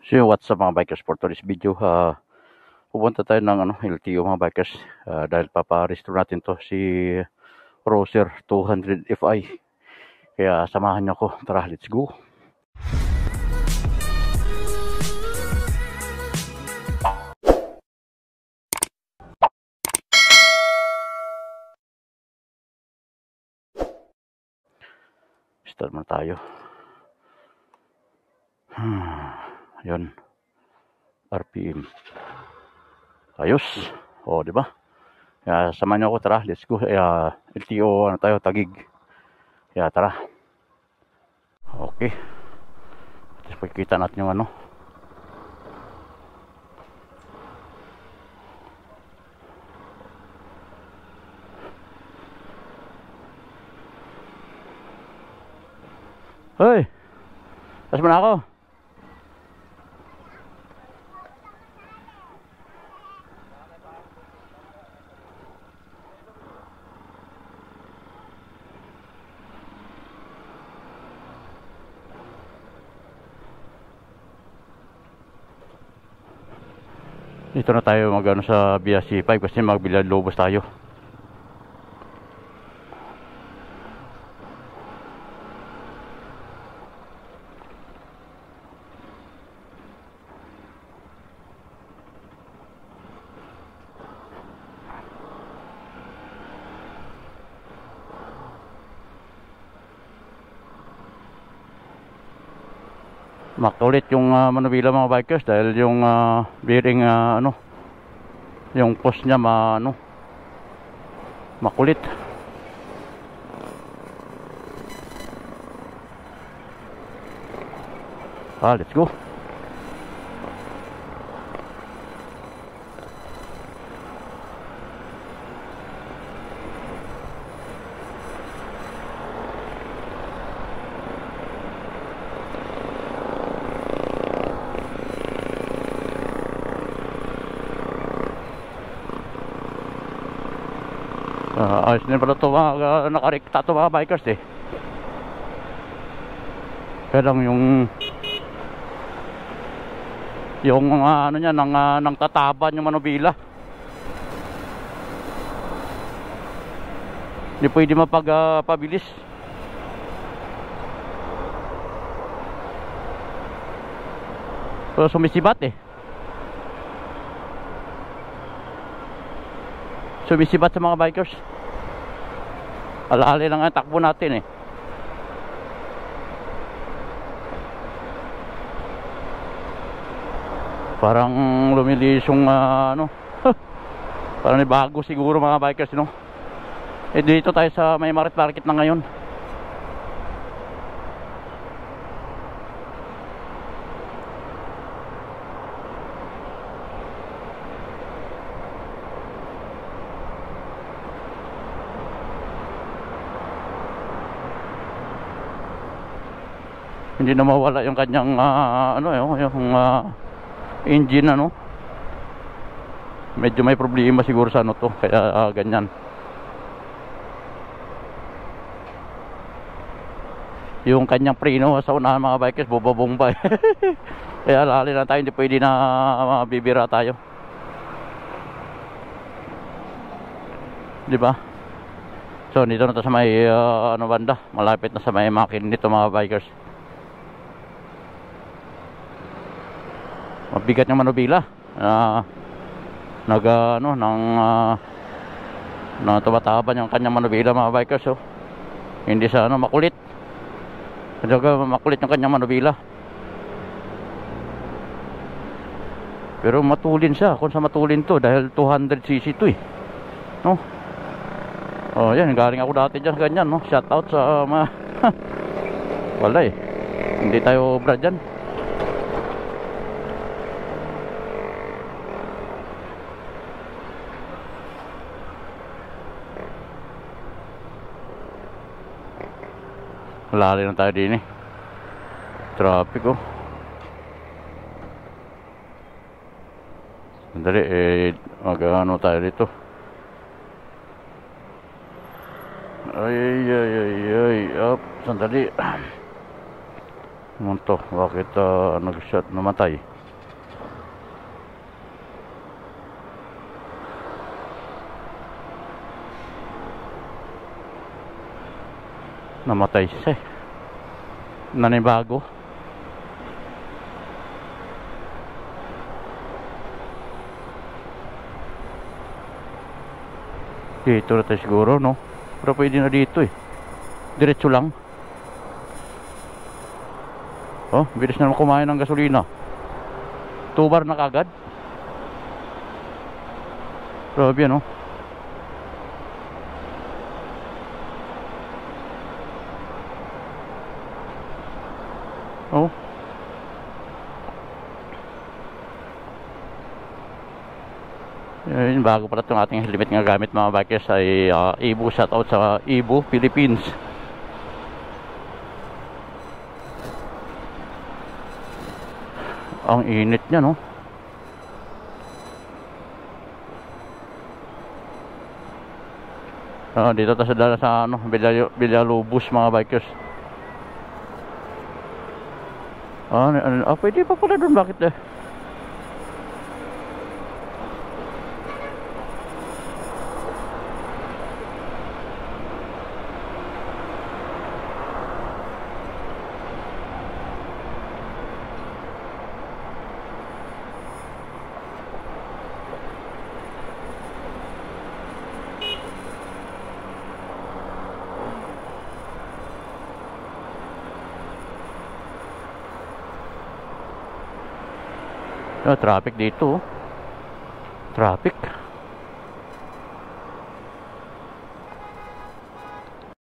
So what's up mga bikers, for today's video, pupunta tayo ng LTO mga bikers, dahil paparestore natin to si Roser 200 Fi. Kaya samahan niyo ako, tara, let's go. Start muna tayo. Yun, RPM ayos, di ba? Kaya samahan niyo ako, tara, let's go. LTO tayo, Taguig. Kaya tara. Okay, tapos pagkikita natin yung hoy, tas mo na ako. Dito na tayo sa Via C5 kasi magbilan lobos tayo. Makulit yung manubila mga bikers dahil yung bearing yung post niya makulit. Let's go. Ayos din pala ito nakarikta ito mga bikers kaya lang yung niya nang tataban yung manubila, hindi pwede mapagpabilis. So sumisibat sumisibat sa mga bikers. Alali lang ang takbo natin parang lumilis yung parang bago siguro mga bikers dito tayo sa may market na ngayon. Hindi na mawala yung kanyang yung engine medyo may problema siguro sa to kaya ganyan. Yung kanyang preno sa unahan mga bikers bumabomba kaya lali na tayo, hindi pwede na bibira tayo, di ba? So dito na to sa may banda, malapit na sa may makin nito mga bikers. Mabigat yung manubila, tumataban yung kanyang manubila mga bikers. Hindi sa makulit, makulit yung kanyang manubila, pero matulin siya kung sa matulin to dahil 200cc to yan, galing ako dati dyan ganyan shout out sa wala hindi tayo obra dyan. Lali na tayo din traffic sandali mag tayo dito. Up, sandali. Munto, bakit nag-shot namatay? Namatay siya eh. Nanibago. Dito na tayo siguro, no? Pero pwede na dito eh. Diretso lang. Oh, bilis na naman kumain ng gasolina. 2 bar na kagad. Grabe yan, no? Oh. Yun, bago pala itong ating helmet nga gamit mga bikers ay Ibu, shoutout sa Ibu, Philippines. Ang init niya, no? Dito tayo sa ano, Villalobos mga bikers. Pwede pa pala doon, bakit eh? Traffic dito, oh. Traffic.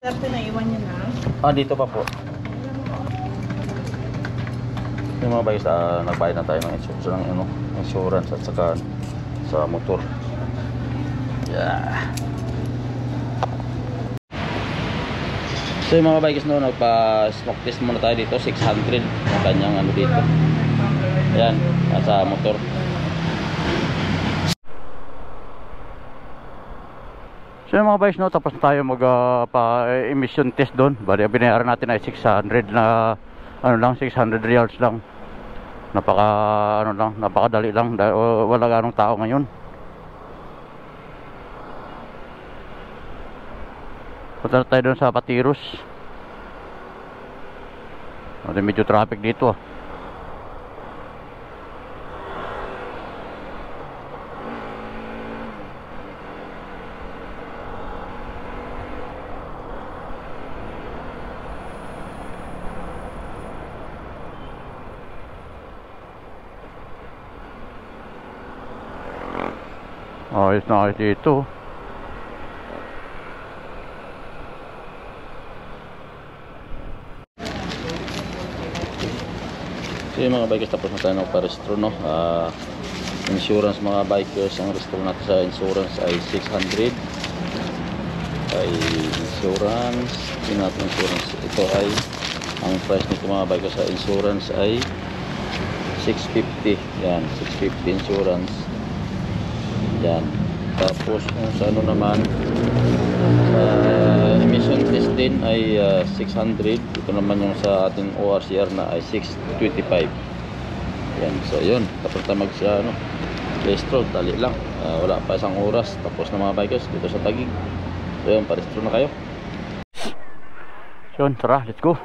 Sir, pinaiwan niyo na? Dito pa po. Yung mga bikers, nagbayad na tayo ng insurance at saka sa motor. Yeah. So yung mga bikers, no, nagpa-smoke test muna tayo dito. 600 ang kanyang ano dito. Ayan, sa motor. So yung mga bikers, no, tapos tayo mag-emission test doon. Bali, binayaran natin ay 600 na ano lang, 600 reals lang. Napakadali lang dahil wala ganong tao ngayon. Punta tayo doon sa Patiros. Medyo traffic dito, ah. Ayos na ayos dito. So yung mga bikers, tapos na tayo nagpa-restro, no? Insurance mga bikers, ang restro natin sa insurance ay 600. Ay insurance, insurance. Ito ay ang price nito mga bikers sa insurance ay 650. Yan, 650 insurance. Yan. Tapos sa ano naman, sa emission test din ay 600. Ito naman yung sa ating ORCR na ay 625. Yan. So yun, tapos tayo restro, dali lang. Wala pa isang oras tapos na mga bikers dito sa Taguig. So yun, parestro na kayo. So yun, tara, let's go.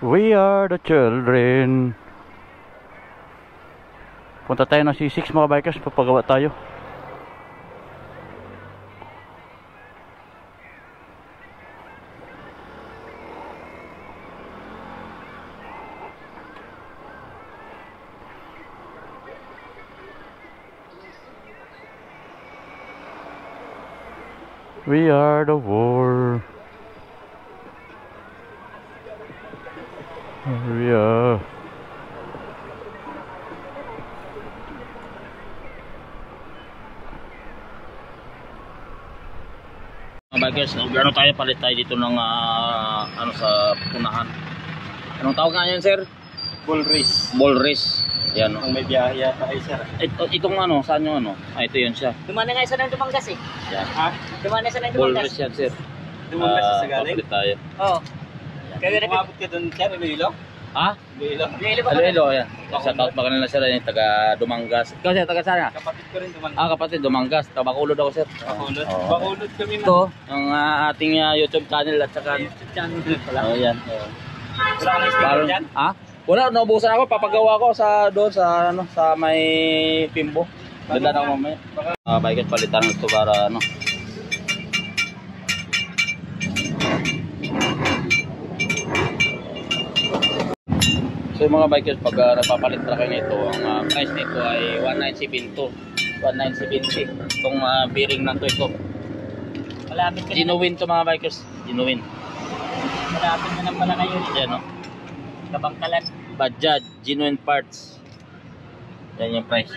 We are the children. Punta tayo ng C6 mga bikers, papagawa tayo. We are the war. We are. Mga bikers, ano tayo, palit tayo dito ng ano sa punahan. Anong tawag nga yan, sir? Bull race. Ball race. Yan, no? Ang may biyahe yata ay sir. Itong ano, saan yung ano? Ito yun siya. Dumana nga isa ng Dumanggas eh. Yan. Ha? Dumana isa ng Ball Dumanggas. race yan, sir. Dumanggas sa galing? Palit tayo. Oo. Kaya umabot ka doon, sir, Iloilo? Ha? Iloilo. Iloilo, yan. Shout out pa kanila sir, yung taga Dumangas. Ikaw sir, taga saan? Kapatid ko rin duman. Kapatid, Dumangas. Taga Bacolod ako sir. Bakulod. Oo. Bakulod kami man. Ito, ang ating YouTube channel at saka... YouTube channel pala. Yan. Wala ka na sticker dyan? Wala, naubusan ako. Papagawa ko sa doon sa sa may Pimbo. Dala na ako mamaya. Bikers, palitan ito para ano. So yung mga bikers, pag napapalit na kayo nito, ang price nito ay 1972. 1970. Itong bearing na ito. Malapit ka na. Genuine to mga bikers. Genuine. Malapit na lang pala kayo. Yan no. Kabangkalan. Bajaj, genuine parts. Yan yung price.